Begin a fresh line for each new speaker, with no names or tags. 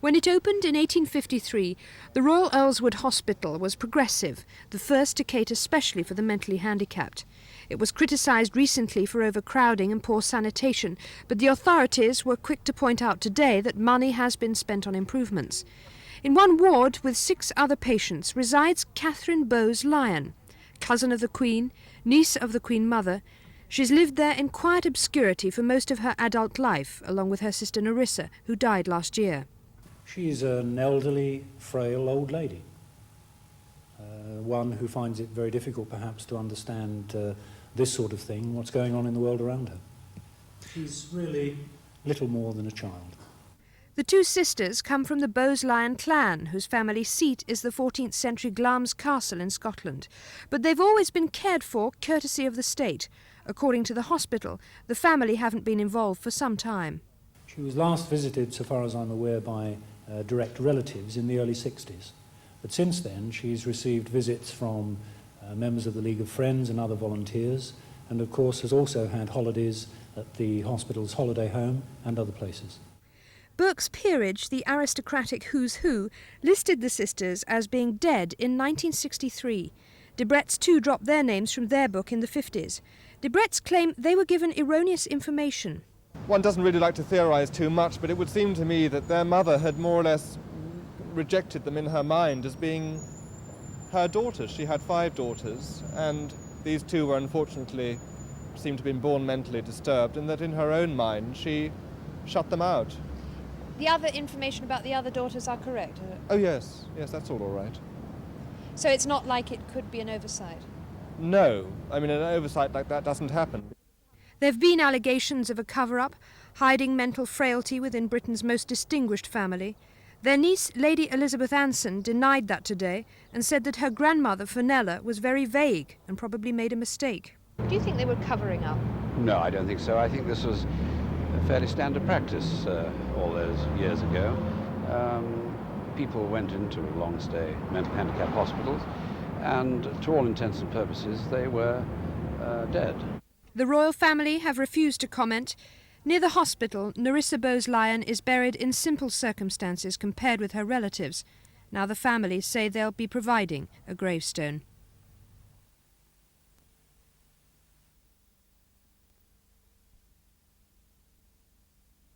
When it opened in 1853, the Royal Earlswood Hospital was progressive, the first to cater specially for the mentally handicapped. It was criticised recently for overcrowding and poor sanitation, but the authorities were quick to point out today that money has been spent on improvements. In one ward with 6 other patients resides Catherine Bowes-Lyon, cousin of the Queen, niece of the Queen Mother. She's lived there in quiet obscurity for most of her adult life, along with her sister Nerissa, who died last year.
She's an elderly, frail old lady, one who finds it very difficult perhaps to understand this sort of thing, what's going on in the world around her. She's really little more than a child.
The 2 sisters come from the Bowes-Lyon clan, whose family seat is the 14th century Glamis Castle in Scotland. But they've always been cared for courtesy of the state. According to the hospital, the family haven't been involved for some time.
She was last visited, so far as I'm aware, by direct relatives in the early 60s. But since then, she's received visits from members of the League of Friends and other volunteers, and of course has also had holidays at the hospital's holiday home and other places.
Burke's Peerage, the aristocratic who's who, listed the sisters as being dead in 1963. Debrett's too dropped their names from their book in the 50s. Debrett's claim they were given erroneous information.
One doesn't really like to theorise too much, but it would seem to me that their mother had more or less rejected them in her mind as being her daughters. She had 5 daughters, and these 2 were unfortunately seemed to have been born mentally disturbed, and that in her own mind she shut them out.
The other information about the other daughters are correct?
Oh yes, that's all right.
So it's not like it could be an oversight?
No, I mean an oversight like that doesn't happen.
There have been allegations of a cover-up, hiding mental frailty within Britain's most distinguished family. Their niece, Lady Elizabeth Anson, denied that today and said that her grandmother, Fenella, was very vague and probably made a mistake. Do you think they were covering up?
No, I don't think so. I think this was a fairly standard practice all those years ago. People went into long-stay mental handicap hospitals, and to all intents and purposes, they were dead.
The royal family have refused to comment. Near the hospital, Nerissa Bowes-Lyon is buried in simple circumstances compared with her relatives. Now the family say they'll be providing a gravestone.